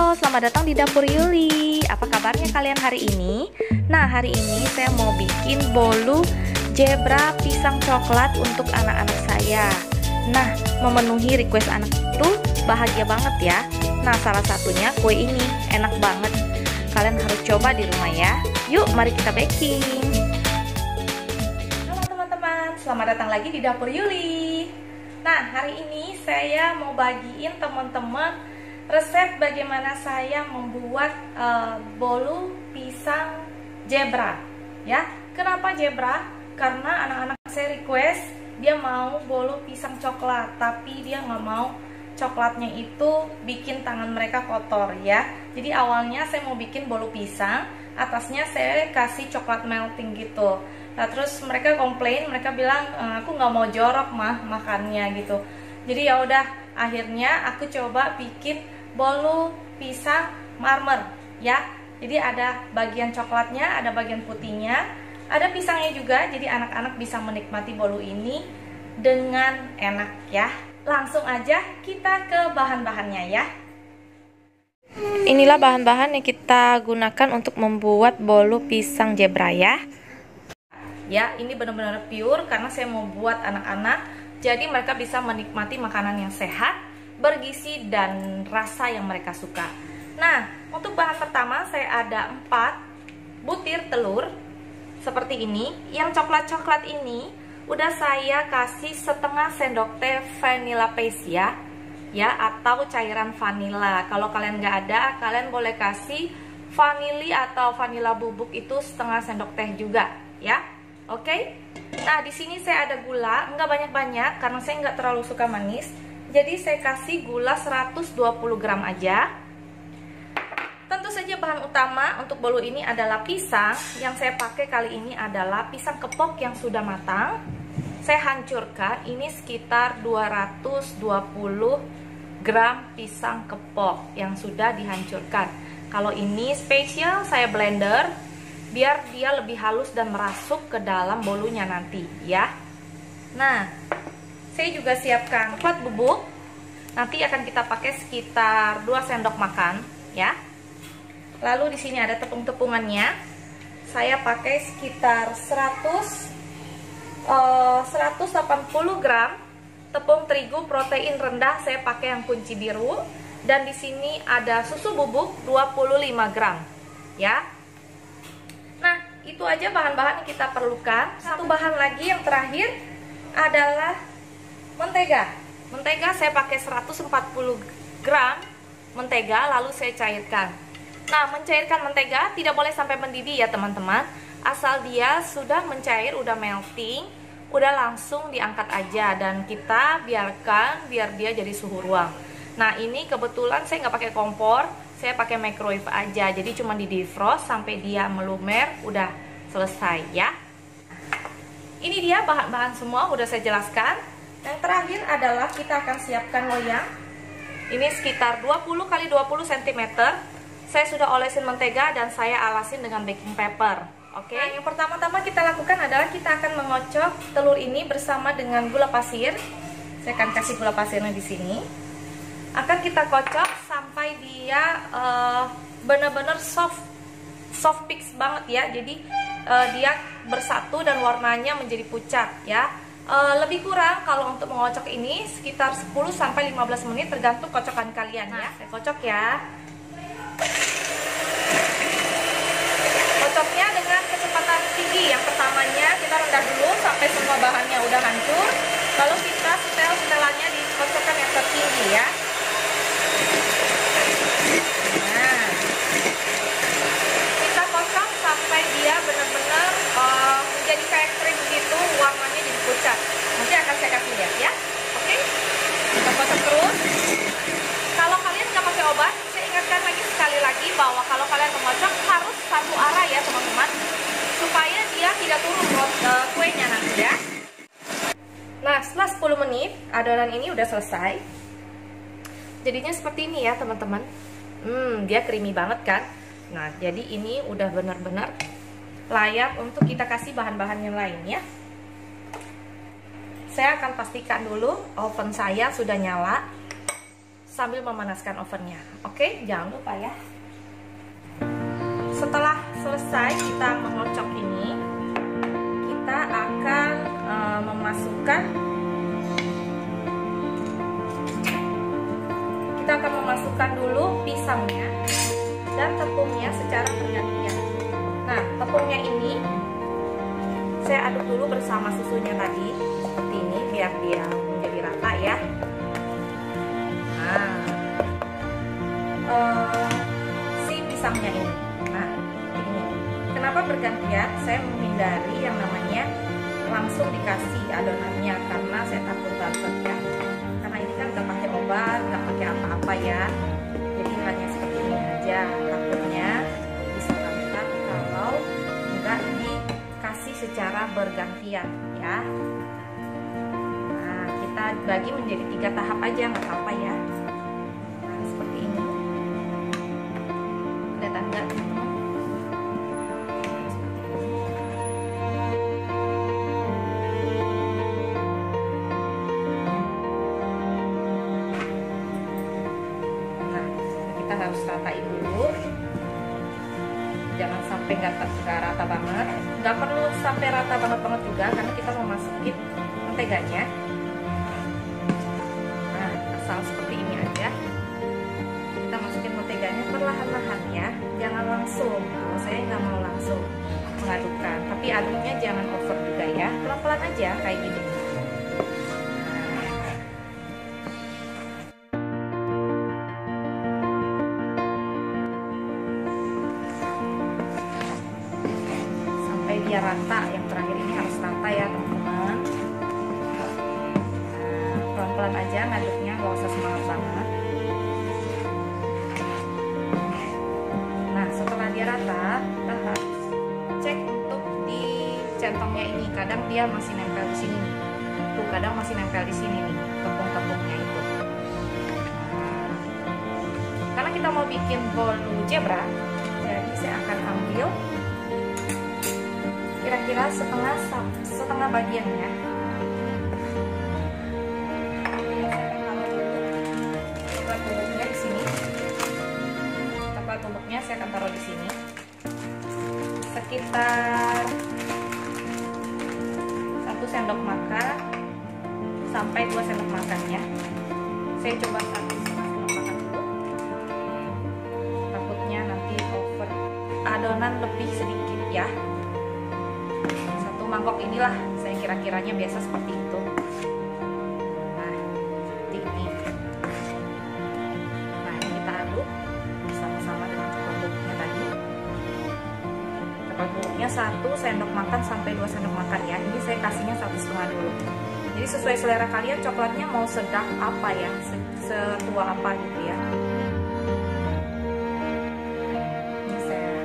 Halo, selamat datang di Dapur Yuli. Apa kabarnya kalian hari ini? Nah, hari ini saya mau bikin bolu zebra pisang coklat untuk anak-anak saya. Nah, memenuhi request anak itu bahagia banget ya. Nah, salah satunya kue ini, enak banget. Kalian harus coba di rumah ya. Yuk, mari kita baking. Halo teman-teman, selamat datang lagi di Dapur Yuli. Nah, hari ini saya mau bagiin teman-teman resep bagaimana saya membuat bolu pisang zebra ya. Kenapa zebra? Karena anak-anak saya request dia mau bolu pisang coklat, tapi dia nggak mau coklatnya itu bikin tangan mereka kotor ya. Jadi awalnya saya mau bikin bolu pisang, atasnya saya kasih coklat melting gitu. Nah terus mereka komplain, mereka bilang aku nggak mau jorok mah makannya gitu. Jadi ya udah, akhirnya aku coba bikin bolu pisang marmer ya. Jadi ada bagian coklatnya, ada bagian putihnya, ada pisangnya juga. Jadi anak-anak bisa menikmati bolu ini dengan enak ya. Langsung aja kita ke bahan-bahannya ya. Inilah bahan-bahan yang kita gunakan untuk membuat bolu pisang zebra ya. Ya, ini benar-benar pure karena saya mau buat anak-anak, jadi mereka bisa menikmati makanan yang sehat, bergizi, dan rasa yang mereka suka. Nah, untuk bahan pertama saya ada 4 butir telur seperti ini. Yang coklat-coklat ini udah saya kasih setengah sendok teh vanilla paste ya, atau cairan vanila. Kalau kalian nggak ada, kalian boleh kasih vanili atau vanila bubuk itu setengah sendok teh juga ya. Oke. Nah, di sini saya ada gula, nggak banyak-banyak karena saya nggak terlalu suka manis. Jadi saya kasih gula 120 gram aja. Tentu saja bahan utama untuk bolu ini adalah pisang. Yang saya pakai kali ini adalah pisang kepok yang sudah matang. Saya hancurkan, ini sekitar 220 gram pisang kepok yang sudah dihancurkan. Kalau ini spesial saya blender biar dia lebih halus dan merasuk ke dalam bolunya nanti ya. Nah, saya juga siapkan coklat bubuk. Nanti akan kita pakai sekitar 2 sendok makan ya. Lalu di sini ada tepung-tepungannya. Saya pakai sekitar 180 gram tepung terigu protein rendah. Saya pakai yang kunci biru. Dan di sini ada susu bubuk 25 gram ya. Nah, itu aja bahan-bahan yang kita perlukan. Satu bahan lagi yang terakhir adalah mentega. Mentega saya pakai 140 gram mentega, lalu saya cairkan. Nah, mencairkan mentega tidak boleh sampai mendidih ya teman-teman. Asal dia sudah mencair, udah melting, udah langsung diangkat aja. Dan kita biarkan biar dia jadi suhu ruang. Nah, ini kebetulan saya nggak pakai kompor, saya pakai microwave aja. Jadi cuma di defrost sampai dia melumer, udah selesai ya. Ini dia bahan-bahan semua udah saya jelaskan. Yang terakhir adalah kita akan siapkan loyang. Ini sekitar 20 x 20 cm. Saya sudah olesin mentega dan saya alasin dengan baking paper. Oke. Nah, yang pertama-tama kita lakukan adalah kita akan mengocok telur ini bersama dengan gula pasir. Saya akan kasih gula pasirnya di sini. Akan kita kocok sampai dia benar-benar soft fix banget ya. Jadi dia bersatu dan warnanya menjadi pucat ya. Lebih kurang kalau untuk mengocok ini sekitar 10 sampai 15 menit tergantung kocokan kalian ya. Saya kocok ya. Kocoknya dengan kecepatan tinggi. Yang pertamanya kita rendah dulu sampai semua bahannya udah hancur. Lalu kita setelannya dikocokkan yang tertinggi ya. Nah, kita kocok sampai dia benar-benar menjadi kayak krim gitu, warnanya jadi pucat. Nanti akan saya kasih lihat ya. Oke, kita kocok terus. Kalau kalian nggak pakai obat, saya ingatkan lagi sekali lagi bahwa kalau kalian mengocok harus satu arah ya teman-teman, supaya dia tidak turun kuenya nanti ya. Nah, setelah 10 menit adonan ini udah selesai. Jadinya seperti ini ya teman-teman. Dia creamy banget kan. Nah, jadi ini udah benar-benar layak untuk kita kasih bahan-bahan yang lain ya. Saya akan pastikan dulu oven saya sudah nyala. sambil memanaskan ovennya. Oke, jangan lupa ya. Setelah selesai kita mengocok ini, kita akan memasukkan dulu pisangnya dan tepungnya secara bergantian. Nah, tepungnya ini saya aduk dulu bersama susunya tadi seperti ini biar dia menjadi rata ya. Nah, si pisangnya ini, nah ini kenapa bergantian? Saya menghindari yang namanya langsung dikasih adonannya karena saya takut banget ya. Karena ini kan nggak pakai obat, nggak pakai apa-apa ya. Jadi hanya seperti ini aja. Takutnya bisa lancar kalau nggak dikasih secara bergantian ya. Nah, kita bagi menjadi 3 tahap aja, nggak apa-apa ya. Nah, seperti ini. Kelihatan nggak? Harus ratain dulu, jangan sampai nggak rata banget, nggak perlu sampai rata banget juga karena kita mau masukin menteganya. Nah, asal seperti ini aja, kita masukin menteganya perlahan-lahan ya, jangan langsung. Kalau saya nggak mau langsung mengadukkan, tapi aduknya jangan over juga ya, pelan-pelan aja kayak gini. Biar rata, yang terakhir ini harus rata ya teman-teman. Pelan-pelan aja ngaduknya, gak usah semangat banget. Nah, setelah dia rata, kita harus cek untuk di centongnya ini. Kadang dia masih nempel di sini nih. Tuh, kadang masih nempel di sini nih, tepung-tepungnya itu. Nah, karena kita mau bikin bolu zebra, jadi saya akan ambil kira-kira setengah bagiannya. Coklat bubuknya di sini. Coklat bubuknya saya akan taruh di sini. Sekitar 1 sendok makan sampai 2 sendok makan ya. Saya coba 1,5 sendok makan dulu. Takutnya nanti over. Adonan lebih sedikit ya. Mangkok inilah saya kira-kiranya biasa seperti itu. Nah, seperti ini. Nah, ini kita aduk sama-sama dengan coklat bubuknya tadi. Coklat bubuknya 1 sendok makan sampai 2 sendok makan ya. Ini saya kasihnya 1,5 dulu. Jadi sesuai selera kalian, coklatnya mau sedang apa ya, setua apa gitu ya. Ini saya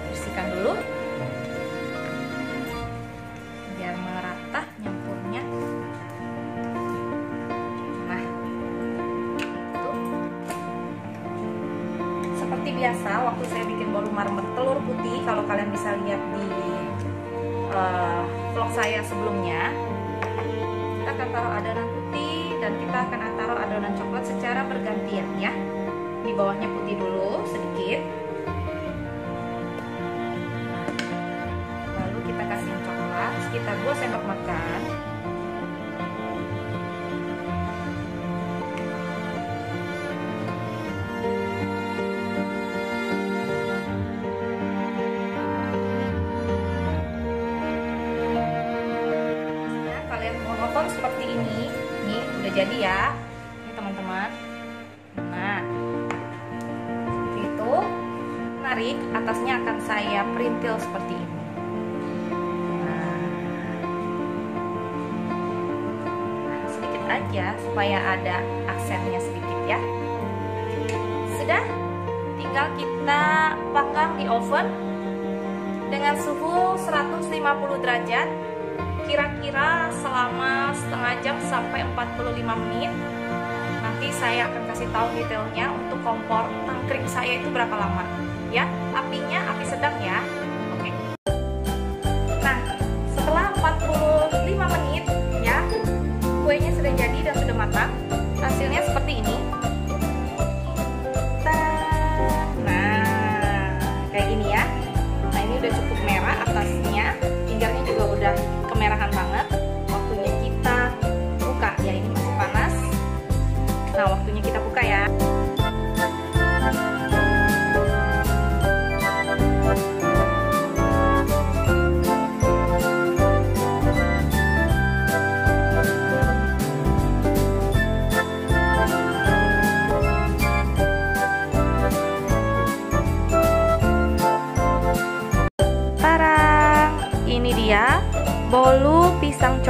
bersihkan dulu. Merata nyampurnya. Nah, itu seperti biasa waktu saya bikin bolu marmer telur putih. Kalau kalian bisa lihat di vlog saya sebelumnya, kita akan taruh adonan putih dan kita akan taruh adonan coklat secara bergantian ya. Di bawahnya putih dulu sedikit, lalu kita kasih yang coklat sekitar 2 sendok makan. Nah, kalian mau nonton seperti ini, nih udah jadi ya, ini teman-teman. Nah, seperti itu. Menarik, atasnya akan saya perintil seperti ini. Aja supaya ada aksennya sedikit ya. Sudah, tinggal kita panggang di oven dengan suhu 150 derajat kira-kira selama setengah jam sampai 45 menit. Nanti saya akan kasih tahu detailnya untuk kompor tangkring saya itu berapa lama ya. Apinya api sedang ya. Oke. Nah, setelah 45 menit ya, kuenya sudah jadi dan sudah matang. Hasilnya seperti ini.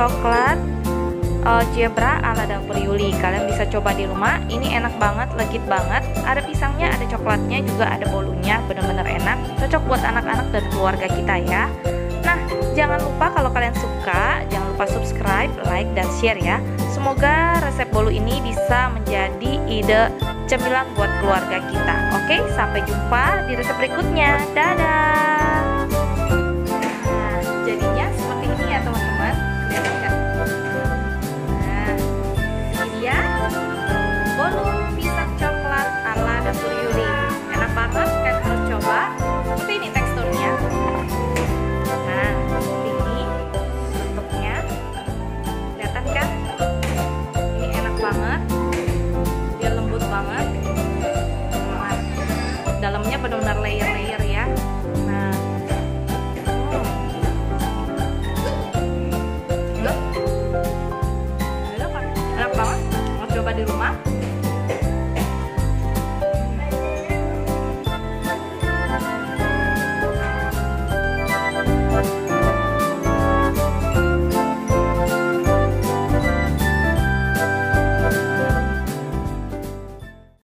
coklat zebra ala dapur Yuli. Kalian bisa coba di rumah. Ini enak banget, legit banget. Ada pisangnya, ada coklatnya, juga ada bolunya. Bener-bener enak. Cocok buat anak-anak dan keluarga kita ya. Nah, jangan lupa kalau kalian suka, jangan lupa subscribe, like, dan share ya. Semoga resep bolu ini bisa menjadi ide cemilan buat keluarga kita. Oke, sampai jumpa di resep berikutnya. Dadah!